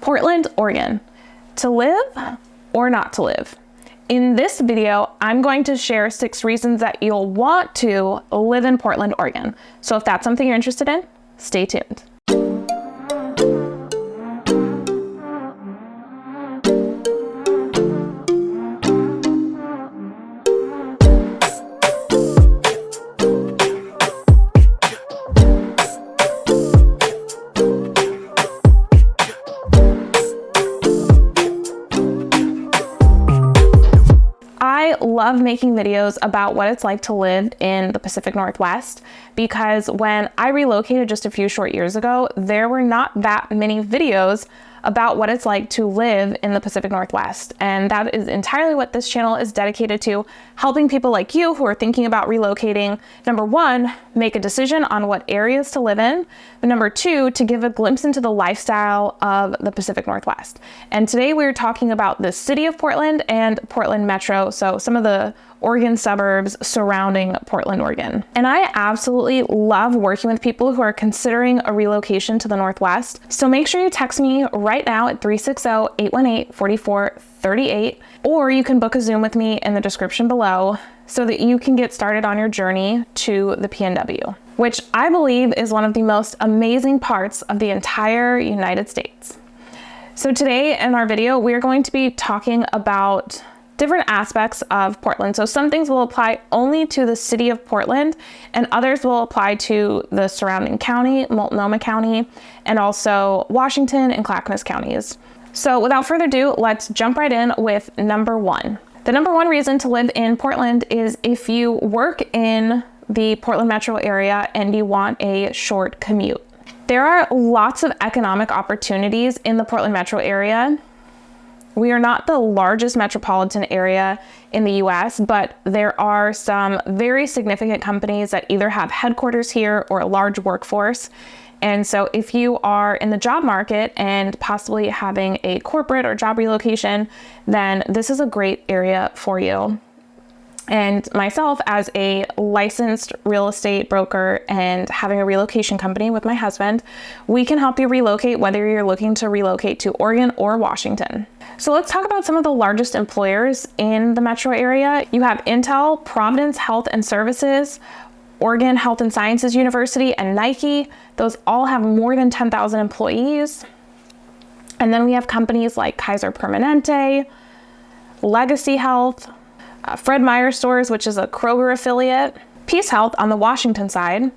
Portland, Oregon. To live or not to live? In this video, I'm going to share 6 reasons that you'll want to live in Portland, Oregon. So if that's something you're interested in, stay tuned. I love making videos about what it's like to live in the Pacific Northwest because when I relocated just a few short years ago, there were not that many videos about what it's like to live in the Pacific Northwest. And that is entirely what this channel is dedicated to, helping people like you who are thinking about relocating. Number 1, make a decision on what areas to live in. But number 2, to give a glimpse into the lifestyle of the Pacific Northwest. And today we're talking about the city of Portland and Portland Metro, so some of the Oregon suburbs surrounding Portland, Oregon. And I absolutely love working with people who are considering a relocation to the Northwest. So make sure you text me right now at 360-818-4438, or you can book a Zoom with me in the description below so that you can get started on your journey to the PNW, which I believe is one of the most amazing parts of the entire United States. So today in our video, we're going to be talking about different aspects of Portland. So some things will apply only to the city of Portland and others will apply to the surrounding county, Multnomah County, and also Washington and Clackamas counties. So without further ado, let's jump right in with number 1. The number 1 reason to live in Portland is if you work in the Portland metro area and you want a short commute. There are lots of economic opportunities in the Portland metro area. We are not the largest metropolitan area in the US, but there are some very significant companies that either have headquarters here or a large workforce. And so if you are in the job market and possibly having a corporate or job relocation, then this is a great area for you. And myself, as a licensed real estate broker and having a relocation company with my husband, we can help you relocate whether you're looking to relocate to Oregon or Washington. So let's talk about some of the largest employers in the metro area. You have Intel, Providence Health and Services, Oregon Health and Sciences University, and Nike. Those all have more than 10,000 employees. And then we have companies like Kaiser Permanente, Legacy Health, Fred Meyer Stores, which is a Kroger affiliate, Peace Health on the Washington side,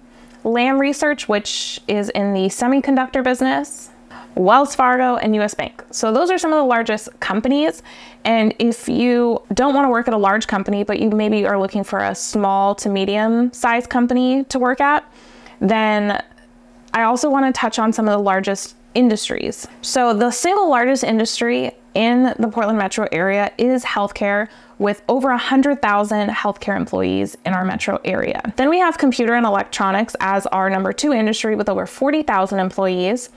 Lam Research, which is in the semiconductor business, Wells Fargo, and US Bank. So those are some of the largest companies. And if you don't want to work at a large company, but you maybe are looking for a small to medium sized company to work at, then I also want to touch on some of the largest industries. So the single largest industry in the Portland metro area is healthcare, with over 100,000 healthcare employees in our metro area. Then we have computer and electronics as our number 2 industry with over 40,000 employees.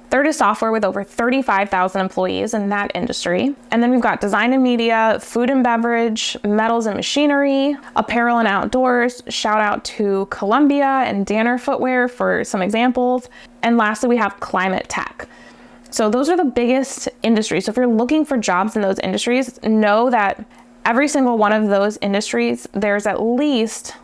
Third is software with over 35,000 employees in that industry. And then we've got design and media, food and beverage, metals and machinery, apparel and outdoors. Shout out to Columbia and Danner Footwear for some examples. And lastly, we have climate tech. So those are the biggest industries. So if you're looking for jobs in those industries, know that every single one of those industries, there's at least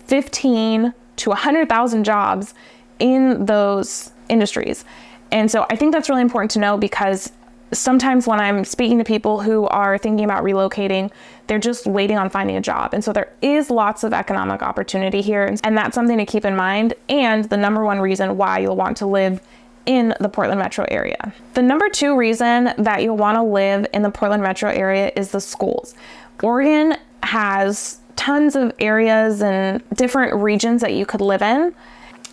15 to 100,000 jobs in those industries. And so I think that's really important to know because sometimes when I'm speaking to people who are thinking about relocating, they're just waiting on finding a job. And so there is lots of economic opportunity here. And that's something to keep in mind. And the number 1 reason why you'll want to live in the Portland metro area. The number 2 reason that you'll want to live in the Portland metro area is the schools. Oregon has tons of areas and different regions that you could live in.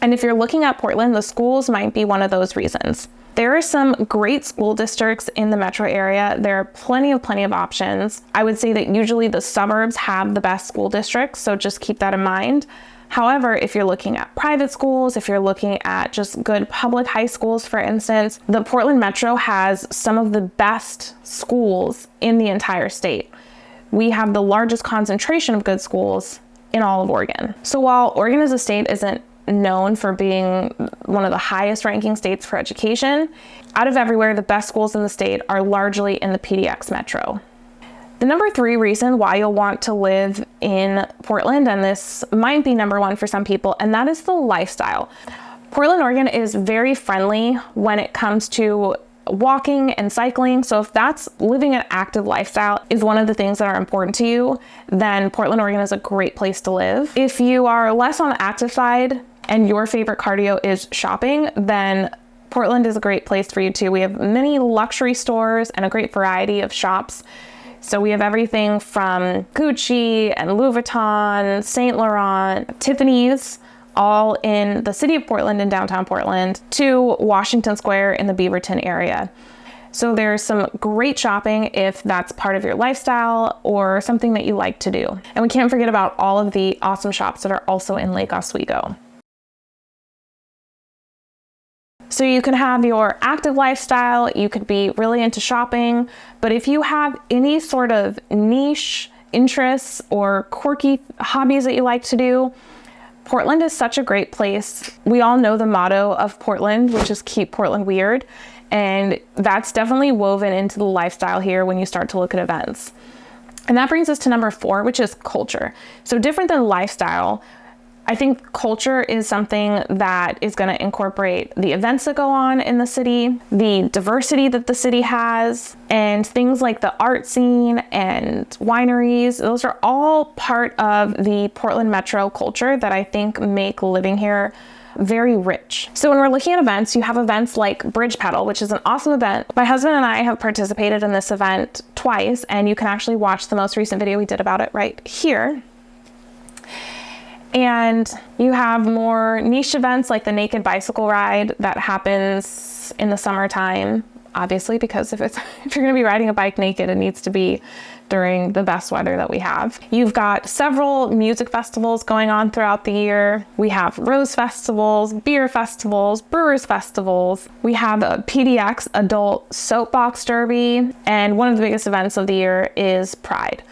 And if you're looking at Portland, the schools might be one of those reasons. There are some great school districts in the metro area. There are plenty of options. I would say that usually the suburbs have the best school districts, so just keep that in mind. However, if you're looking at private schools, if you're looking at just good public high schools, for instance, the Portland metro has some of the best schools in the entire state. We have the largest concentration of good schools in all of Oregon. So while Oregon as a state isn't known for being one of the highest ranking states for education. Out of everywhere, the best schools in the state are largely in the PDX metro. The number 3 reason why you'll want to live in Portland, and this might be number 1 for some people, and that is the lifestyle. Portland, Oregon is very friendly when it comes to walking and cycling. So if that's living an active lifestyle is one of the things that are important to you, then Portland, Oregon is a great place to live. If you are less on the active side and your favorite cardio is shopping, then Portland is a great place for you too. We have many luxury stores and a great variety of shops. So we have everything from Gucci and Louis Vuitton, Saint Laurent, Tiffany's, all in the city of Portland and downtown Portland, to Washington Square in the Beaverton area. So there's some great shopping if that's part of your lifestyle or something that you like to do. And we can't forget about all of the awesome shops that are also in Lake Oswego. So you can have your active lifestyle, you could be really into shopping, but if you have any sort of niche interests or quirky hobbies that you like to do, Portland is such a great place. We all know the motto of Portland, which is keep Portland weird. And that's definitely woven into the lifestyle here when you start to look at events. And that brings us to number 4, which is culture. So different than lifestyle, I think culture is something that is going to incorporate the events that go on in the city, the diversity that the city has, and things like the art scene and wineries. Those are all part of the Portland metro culture that I think make living here very rich. So when we're looking at events, you have events like Bridge Pedal, which is an awesome event. My husband and I have participated in this event twice, and you can actually watch the most recent video we did about it right here. And you have more niche events like the Naked Bicycle Ride that happens in the summertime, obviously, because if you're going to be riding a bike naked, it needs to be during the best weather that we have. You've got several music festivals going on throughout the year. We have rose festivals, beer festivals, brewers festivals. We have a PDX adult soapbox derby, and one of the biggest events of the year is Pride.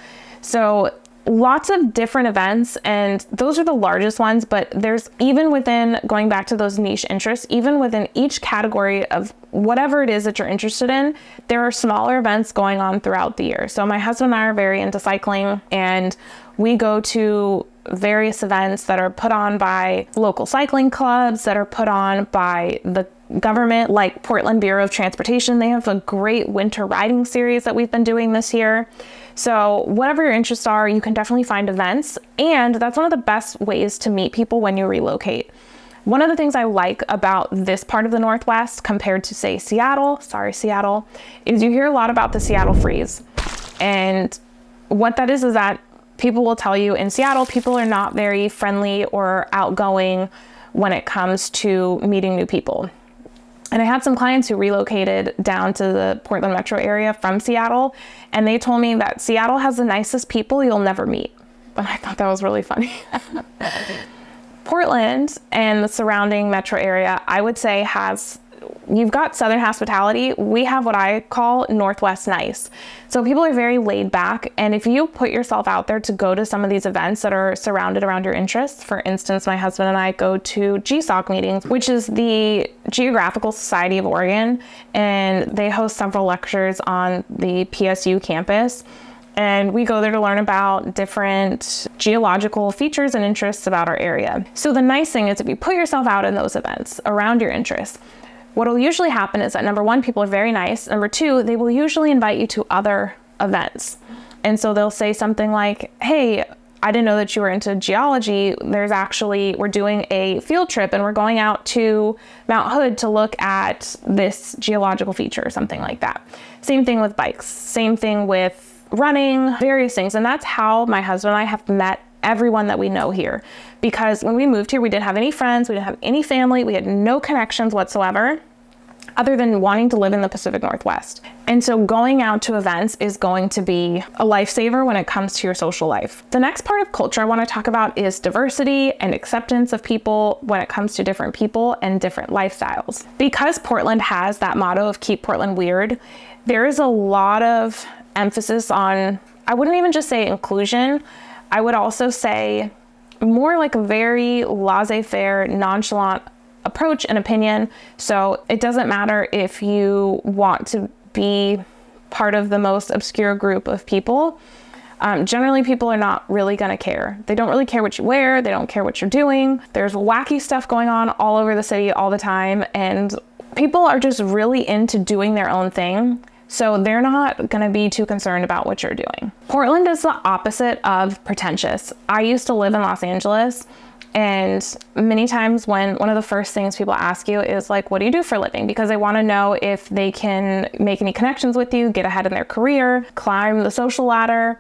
So lots of different events, and those are the largest ones, but there's, even within, going back to those niche interests, even within each category of whatever it is that you're interested in, there are smaller events going on throughout the year. So my husband and I are very into cycling, and we go to various events that are put on by local cycling clubs, that are put on by the government, like Portland Bureau of Transportation. They have a great winter riding series that we've been doing this year. So whatever your interests are, you can definitely find events, and that's one of the best ways to meet people when you relocate. One of the things I like about this part of the Northwest compared to, say, Seattle, is you hear a lot about the Seattle freeze. And what that is that people will tell you in Seattle, people are not very friendly or outgoing when it comes to meeting new people. And I had some clients who relocated down to the Portland metro area from Seattle, and they told me that Seattle has the nicest people you'll never meet. And I thought that was really funny. Portland and the surrounding metro area, I would say, you've got Southern hospitality. We have what I call Northwest nice. So people are very laid back. And if you put yourself out there to go to some of these events that are surrounded around your interests, for instance, my husband and I go to GSOC meetings, which is the Geographical Society of Oregon, and they host several lectures on the PSU campus. And we go there to learn about different geological features and interests about our area. So the nice thing is, if you put yourself out in those events around your interests, what will usually happen is that, number 1, people are very nice. Number 2, they will usually invite you to other events. And so they'll say something like, hey, I didn't know that you were into geology. We're doing a field trip and we're going out to Mount Hood to look at this geological feature or something like that. Same thing with bikes, same thing with running, various things. And that's how my husband and I have met everyone that we know here. Because when we moved here, we didn't have any friends, we didn't have any family, we had no connections whatsoever, other than wanting to live in the Pacific Northwest. And so going out to events is going to be a lifesaver when it comes to your social life. The next part of culture I want to talk about is diversity and acceptance of people when it comes to different people and different lifestyles. Because Portland has that motto of keep Portland weird, there is a lot of emphasis on, I wouldn't even just say inclusion, I would also say more like a very laissez-faire, nonchalant approach and opinion. So it doesn't matter if you want to be part of the most obscure group of people. Generally, people are not really going to care. They don't really care what you wear. They don't care what you're doing. There's wacky stuff going on all over the city all the time. And people are just really into doing their own thing. So they're not going to be too concerned about what you're doing. Portland is the opposite of pretentious. I used to live in Los Angeles, and many times when one of the first things people ask you is like, what do you do for a living? Because they want to know if they can make any connections with you, get ahead in their career, climb the social ladder.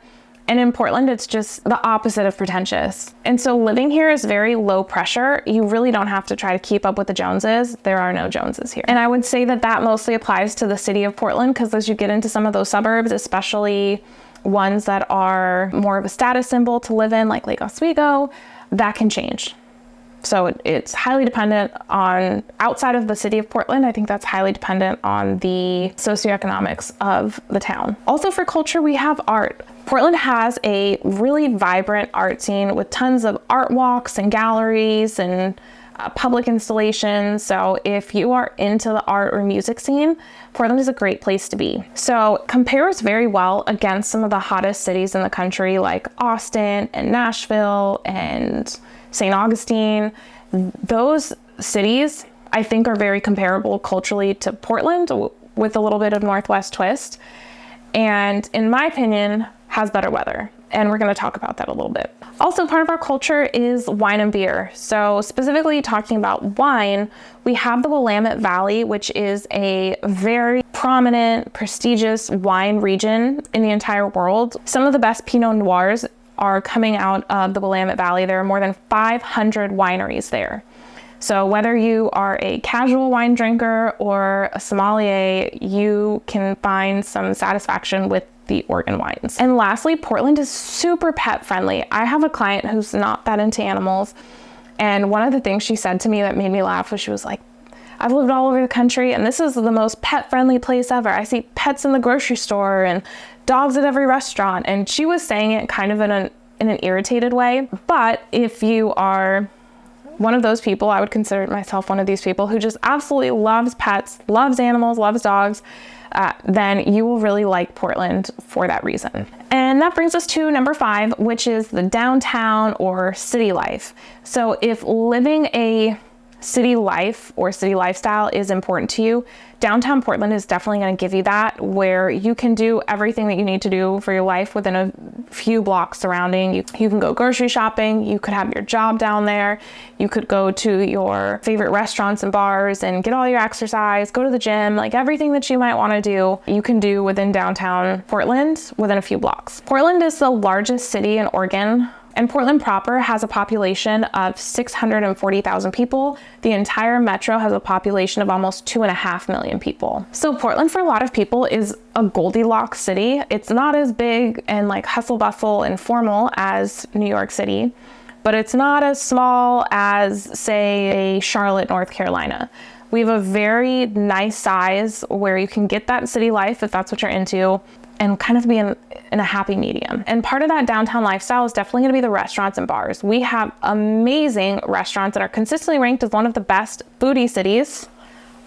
And in Portland, it's just the opposite of pretentious. And so living here is very low pressure. You really don't have to try to keep up with the Joneses. There are no Joneses here. And I would say that that mostly applies to the city of Portland, because as you get into some of those suburbs, especially ones that are more of a status symbol to live in, like Lake Oswego, that can change. So it's highly dependent on, outside of the city of Portland, I think that's highly dependent on the socioeconomics of the town. Also for culture, we have art. Portland has a really vibrant art scene with tons of art walks and galleries and public installations. So if you are into the art or music scene, Portland is a great place to be. So compares very well against some of the hottest cities in the country, like Austin and Nashville and St. Augustine. Those cities, I think, are very comparable culturally to Portland, with a little bit of Northwest twist. And in my opinion, has better weather. And we're going to talk about that a little bit. Also, part of our culture is wine and beer. So specifically talking about wine, we have the Willamette Valley, which is a very prominent, prestigious wine region in the entire world. Some of the best Pinot Noirs are coming out of the Willamette Valley. There are more than 500 wineries there. So whether you are a casual wine drinker or a sommelier, you can find some satisfaction with the Oregon wines. And lastly, Portland is super pet friendly. I have a client who's not that into animals. And one of the things she said to me that made me laugh was, she was like, I've lived all over the country and this is the most pet friendly place ever. I see pets in the grocery store and dogs at every restaurant. And she was saying it kind of in an irritated way. But if you are one of those people, I would consider myself one of these people who just absolutely loves pets, loves animals, loves dogs, then you will really like Portland for that reason. And that brings us to number 5, which is the downtown or city life. So if living a city life or city lifestyle is important to you, downtown Portland is definitely going to give you that, where you can do everything that you need to do for your life within a few blocks surrounding. You can go grocery shopping, you could have your job down there, you could go to your favorite restaurants and bars and get all your exercise, go to the gym, like everything that you might want to do, you can do within downtown Portland within a few blocks. Portland is the largest city in Oregon. And Portland proper has a population of 640,000 people. The entire metro has a population of almost 2.5 million people. So Portland, for a lot of people, is a Goldilocks city. It's not as big and like hustle bustle and formal as New York City, but it's not as small as, say, a Charlotte, North Carolina. We have a very nice size where you can get that city life if that's what you're into, and kind of be in a happy medium. And part of that downtown lifestyle is definitely gonna be the restaurants and bars. We have amazing restaurants that are consistently ranked as one of the best foodie cities,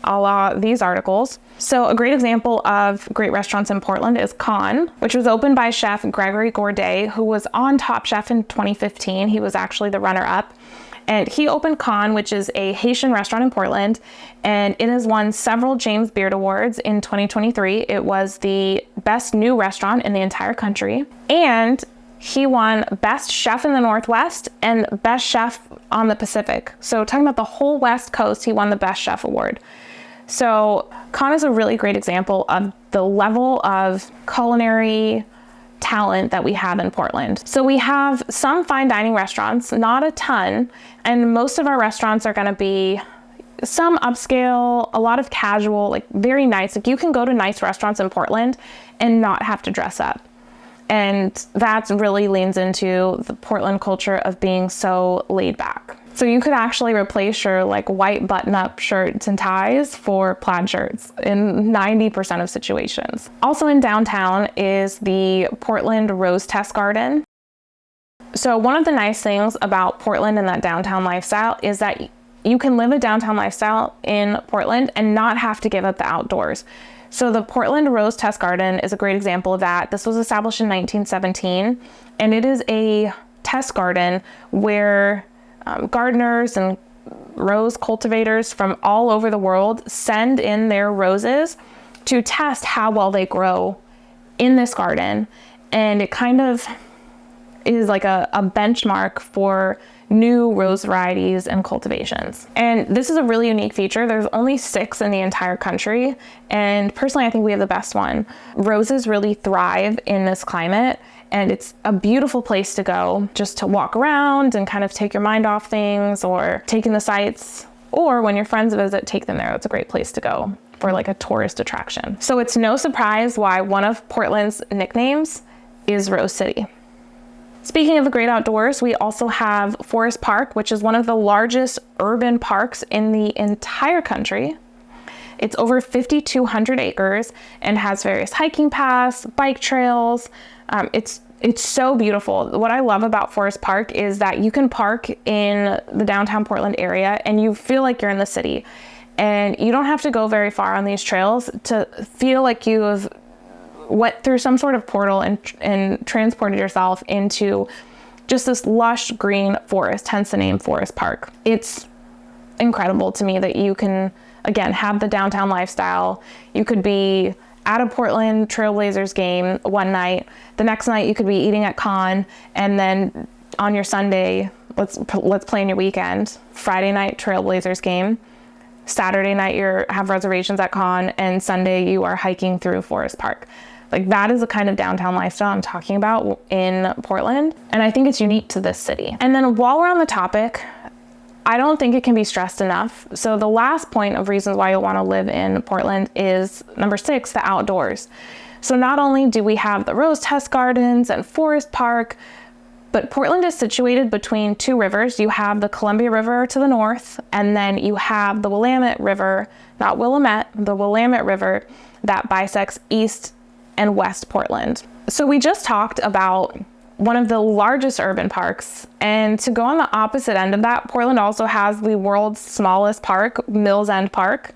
a la these articles. So a great example of great restaurants in Portland is Con, which was opened by chef Gregory Gourdet, who was on Top Chef in 2015. He was actually the runner-up. And he opened Con, which is a Haitian restaurant in Portland, and it has won several James Beard Awards in 2023. It was the best new restaurant in the entire country. And he won Best Chef in the Northwest and Best Chef on the Pacific. So talking about the whole West Coast, he won the Best Chef Award. So Con is a really great example of the level of culinary talent that we have in Portland. So we have some fine dining restaurants, not a ton, and most of our restaurants are going to be some upscale, a lot of casual, like very nice. Like you can go to nice restaurants in Portland and not have to dress up. And that really leans into the Portland culture of being so laid back. So you could actually replace your like white button-up shirts and ties for plaid shirts in 90% of situations. Also in downtown is the Portland Rose Test Garden. So one of the nice things about Portland and that downtown lifestyle is that you can live a downtown lifestyle in Portland and not have to give up the outdoors. So the Portland Rose Test Garden is a great example of that. This was established in 1917, and it is a test garden where gardeners and rose cultivators from all over the world send in their roses to test how well they grow in this garden. And it kind of is like a benchmark for new rose varieties and cultivations. And this is a really unique feature. There's only 6 in the entire country. And personally, I think we have the best one. Roses really thrive in this climate, and it's a beautiful place to go just to walk around and kind of take your mind off things, or take in the sights, or when your friends visit, take them there. That's a great place to go for like a tourist attraction. So it's no surprise why one of Portland's nicknames is Rose City. Speaking of the great outdoors, we also have Forest Park, which is one of the largest urban parks in the entire country. It's over 5,200 acres and has various hiking paths, bike trails. It's so beautiful. What I love about Forest Park is that you can park in the downtown Portland area and you feel like you're in the city. And you don't have to go very far on these trails to feel like you have went through some sort of portal and transported yourself into just this lush green forest, hence the name Forest Park. It's incredible to me that you can, again, have the downtown lifestyle. You could be at a Portland Trailblazers game one night. The next night you could be eating at Con, and then on your Sunday, let's plan your weekend. Friday night Trailblazers game. Saturday night you have reservations at Con, and Sunday you are hiking through Forest Park. Like, that is the kind of downtown lifestyle I'm talking about in Portland, and I think it's unique to this city. And then while we're on the topic, I don't think it can be stressed enough. So the last point of reasons why you'll want to live in Portland is number 6, the outdoors. So not only do we have the Rose Test Gardens and Forest Park, but Portland is situated between 2 rivers. You have the Columbia River to the north, and then you have the Willamette River, not Willamette, the Willamette River that bisects East and West Portland. So we just talked about one of the largest urban parks, and to go on the opposite end of that, Portland also has the world's smallest park, Mills End Park.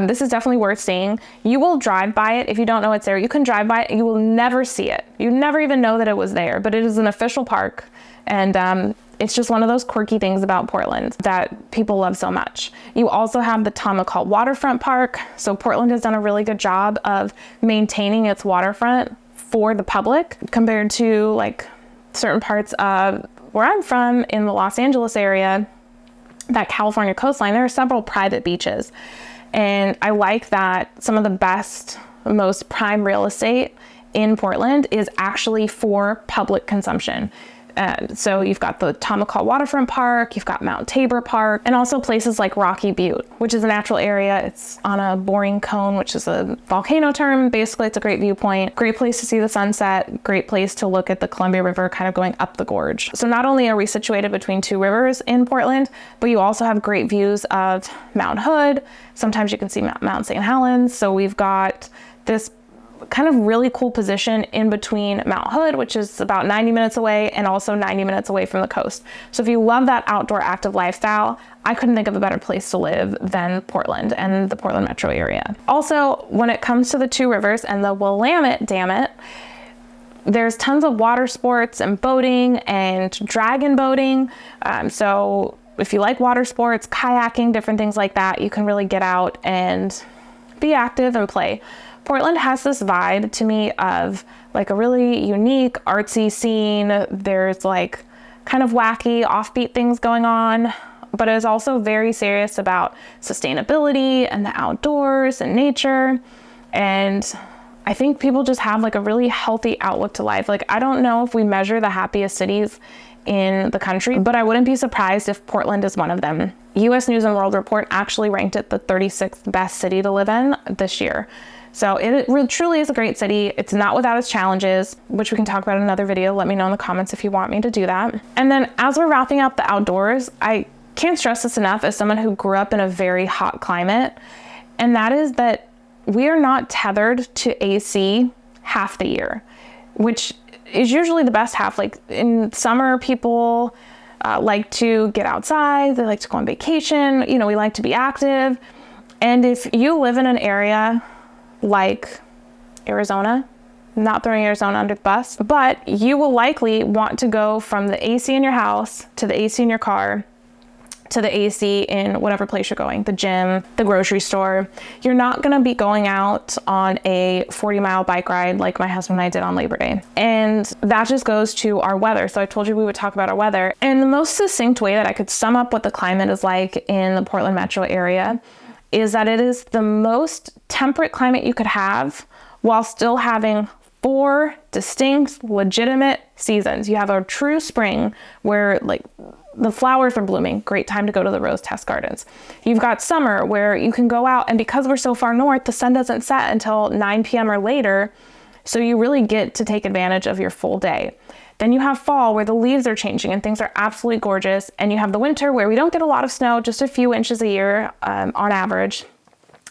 This is definitely worth seeing. You will drive by it. If you don't know it's there, you can drive by it. You will never see it. You never even know that it was there, but it is an official park. And it's just one of those quirky things about Portland that people love so much. You also have the Tomahawk Waterfront Park. So Portland has done a really good job of maintaining its waterfront for the public compared to like certain parts of where I'm from in the Los Angeles area, that California coastline. There are several private beaches. And I like that some of the best, most prime real estate in Portland is actually for public consumption. So you've got the Tomahawk Waterfront Park, you've got Mount Tabor Park, and also places like Rocky Butte, which is a natural area. It's on a boring cone, which is a volcano term. Basically, it's a great viewpoint, great place to see the sunset, great place to look at the Columbia River kind of going up the gorge. So not only are we situated between 2 rivers in Portland, but you also have great views of Mount Hood. Sometimes you can see Mount St. Helens. So we've got this kind of really cool position in between Mount Hood, which is about 90 minutes away, and also 90 minutes away from the coast. So if you love that outdoor active lifestyle, I couldn't think of a better place to live than Portland and the Portland metro area. Also, when it comes to the 2 rivers and the Willamette, damn it, there's tons of water sports and boating and dragon boating. So if you like water sports, kayaking, different things like that, you can really get out and be active and play. Portland has this vibe to me of like a really unique artsy scene. There's like kind of wacky, offbeat things going on, but it is also very serious about sustainability and the outdoors and nature. And I think people just have like a really healthy outlook to life. Like, I don't know if we measure the happiest cities in the country, but I wouldn't be surprised if Portland is one of them. US News and World Report actually ranked it the 36th best city to live in this year. So it truly is a great city. It's not without its challenges, which we can talk about in another video. Let me know in the comments if you want me to do that. And then as we're wrapping up the outdoors, I can't stress this enough as someone who grew up in a very hot climate, and that is that we are not tethered to AC half the year. which is usually the best half. Like in summer, people like to get outside, they like to go on vacation, you know, we like to be active. And if you live in an area like Arizona, not throwing Arizona under the bus, but you will likely want to go from the AC in your house to the AC in your car to the AC in whatever place you're going, the gym, the grocery store. You're not gonna be going out on a 40-mile bike ride like my husband and I did on Labor Day. And that just goes to our weather. So I told you we would talk about our weather. And the most succinct way that I could sum up what the climate is like in the Portland metro area is that it is the most temperate climate you could have while still having 4 distinct, legitimate seasons. You have a true spring where like the flowers are blooming, great time to go to the rose test gardens. You've got summer where you can go out, and because we're so far north, the sun doesn't set until 9 p.m. or later, so you really get to take advantage of your full day. Then you have fall where the leaves are changing and things are absolutely gorgeous, and you have the winter where we don't get a lot of snow, just a few inches a year on average.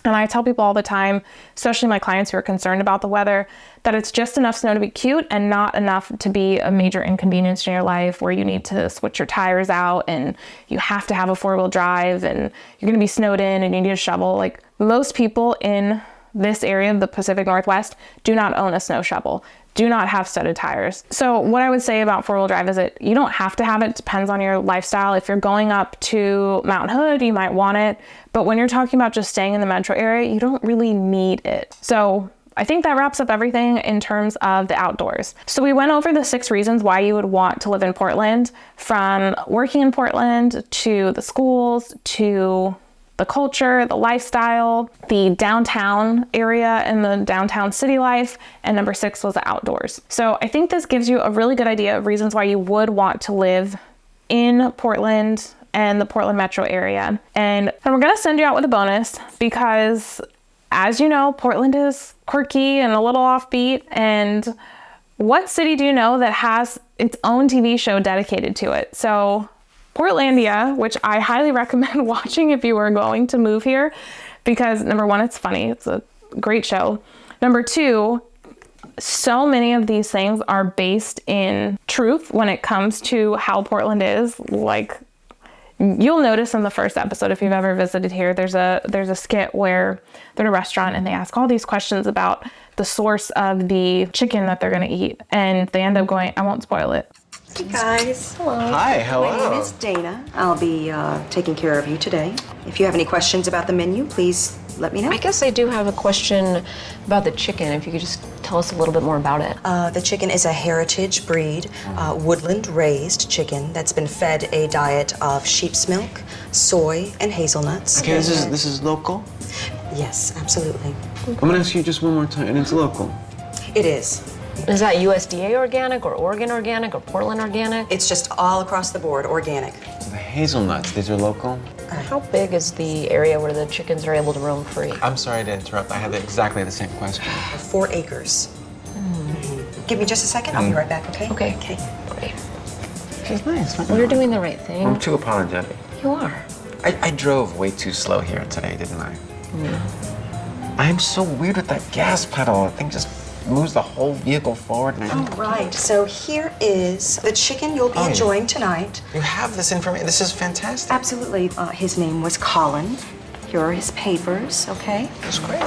And I tell people all the time, especially my clients who are concerned about the weather, that it's just enough snow to be cute and not enough to be a major inconvenience in your life where you need to switch your tires out and you have to have a 4-wheel drive and you're gonna be snowed in and you need a shovel. Like most people in this area of the Pacific Northwest do not own a snow shovel, do not have studded tires. So what I would say about 4-wheel drive is that you don't have to have it. It depends on your lifestyle. If you're going up to Mount Hood, you might want it. But when you're talking about just staying in the metro area, you don't really need it. So I think that wraps up everything in terms of the outdoors. So we went over the 6 reasons why you would want to live in Portland, from working in Portland to the schools to the culture, the lifestyle, the downtown area and the downtown city life, and number 6 was the outdoors. So I think this gives you a really good idea of reasons why you would want to live in Portland and the Portland metro area. And we're gonna send you out with a bonus because, as you know, Portland is quirky and a little offbeat. And what city do you know that has its own TV show dedicated to it? So Portlandia, which I highly recommend watching if you are going to move here, because number 1, it's funny. It's a great show. Number 2, so many of these things are based in truth when it comes to how Portland is. Like, you'll notice in the first episode, if you've ever visited here, there's a skit where they're in a restaurant and they ask all these questions about the source of the chicken that they're gonna eat. And they end up going, I won't spoil it. Hey guys. Hello. Hi, hello. My name is Dana. I'll be taking care of you today. If you have any questions about the menu, please let me know. I guess I do have a question about the chicken, if you could just tell us a little bit more about it. The chicken is a heritage breed, woodland raised chicken that's been fed a diet of sheep's milk, soy, and hazelnuts. Okay, this is local? Yes, absolutely. I'm gonna ask you just one more time, and it's local. It is. Is that USDA organic or Oregon organic or Portland organic? It's just all across the board, organic. So the hazelnuts, these are local? How big is the area where the chickens are able to roam free? I'm sorry to interrupt. I had exactly the same question. 4 acres. Give me just a second. I'll be right back, okay? Okay. Okay. Great. She's nice. Well, you're doing the right thing. I'm too apologetic. You are. I drove way too slow here today, didn't I? Yeah. I am so weird with that gas pedal. The thing just moves the whole vehicle forward. And All right, so here is the chicken you'll be enjoying tonight. You have this information. This is fantastic. Absolutely. His name was Colin. Here are his papers, okay? That's great.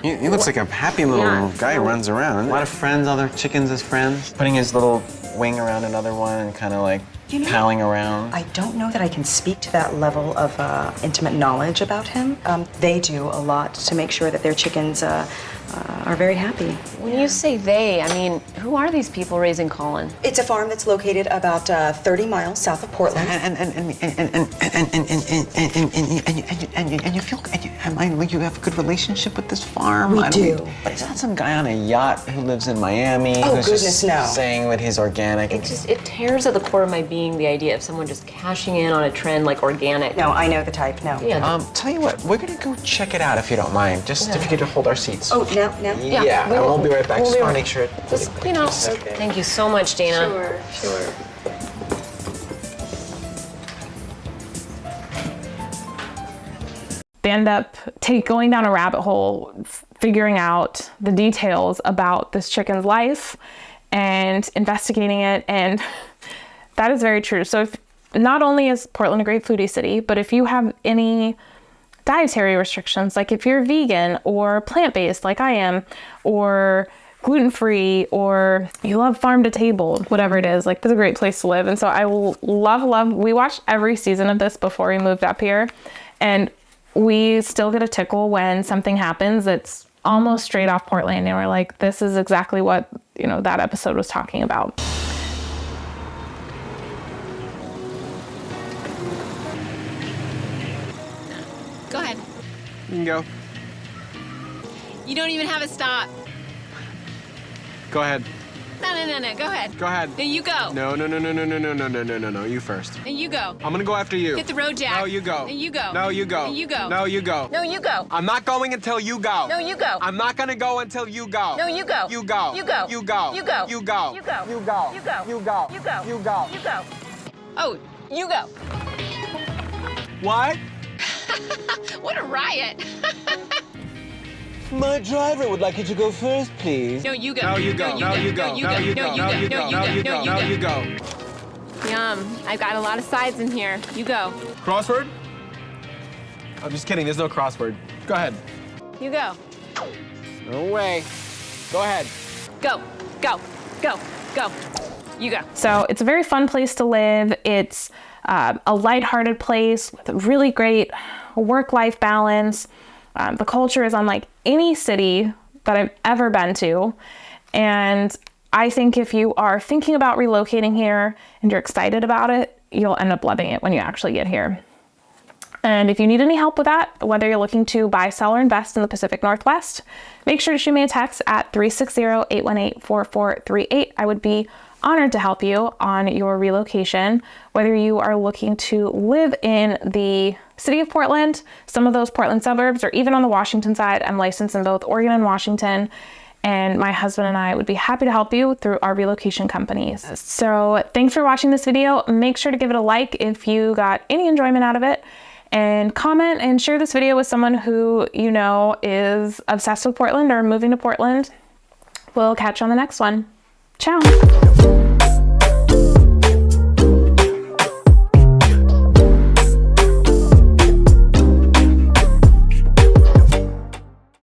He looks like a happy little guy who runs around. A lot of friends, other chickens as friends. Putting his little wing around another one and kind of like palling around. I don't know that I can speak to that level of intimate knowledge about him. They do a lot to make sure that their chickens are very happy. When you say they, I mean, who are these people raising Colin? It's a farm that's located about 30 miles south of Portland. And you feel, you have a good relationship with this farm? We do. But is that some guy on a yacht who lives in Miami? Oh, who's goodness, just no. saying that he's organic? It tears at the core of my being the idea of someone just cashing in on a trend like organic. No, I know the type, no. Yeah. Tell you what, we're gonna go check it out if you don't mind. Just if you could hold our seats. Oh, now? Yeah, I won't be right back. Just want to make sure. Just, thank you so much, Dana. Sure. They end up going down a rabbit hole, figuring out the details about this chicken's life. and investigating it. And that is very true. So if, not only is Portland a great foodie city, but if you have any dietary restrictions, like if you're vegan or plant-based like I am, or gluten-free, or you love farm to table, whatever it is, like it's a great place to live. And so I will love, we watched every season of this before we moved up here, and we still get a tickle when something happens that's almost straight off Portlandia, and we're like, this is exactly what, you know, that episode was talking about. Go ahead. You can go. You don't even have a stop. Go ahead. No. Go ahead. Go ahead. No, you go. No. You first. No, you go. I'm gonna go after you. Hit the road, Jack. No, you go. No, you go. No, you go. No, you go. No, you go. No, you go. I'm not going until you go. No, you go. I'm not gonna go until you go. No, you go. You go. You go. You go. You go. You go. You go. You go. You go. You go. You go. You go. You go. Oh, you go. What? What a riot. My driver would like you to go first, please. No, you go. No, you go. No, you go. No, you go. No, you go. No, you go. No, you go. Yum. I've got a lot of sides in here. You go. Crossword? I'm just kidding. There's no crossword. Go ahead. You go. No way. Go ahead. Go. Go. Go. Go. You go. So it's a very fun place to live. It's a lighthearted place with a really great work-life balance. The culture is unlike any city that I've ever been to. And I think if you are thinking about relocating here and you're excited about it, you'll end up loving it when you actually get here. And if you need any help with that, whether you're looking to buy, sell, or invest in the Pacific Northwest, make sure to shoot me a text at 360-818-4438. I would be honored to help you on your relocation, whether you are looking to live in the city of Portland, some of those Portland suburbs, or even on the Washington side. I'm licensed in both Oregon and Washington, and my husband and I would be happy to help you through our relocation companies. So thanks for watching this video. Make sure to give it a like if you got any enjoyment out of it, and comment and share this video with someone who you know is obsessed with Portland or moving to Portland. We'll catch you on the next one. Ciao.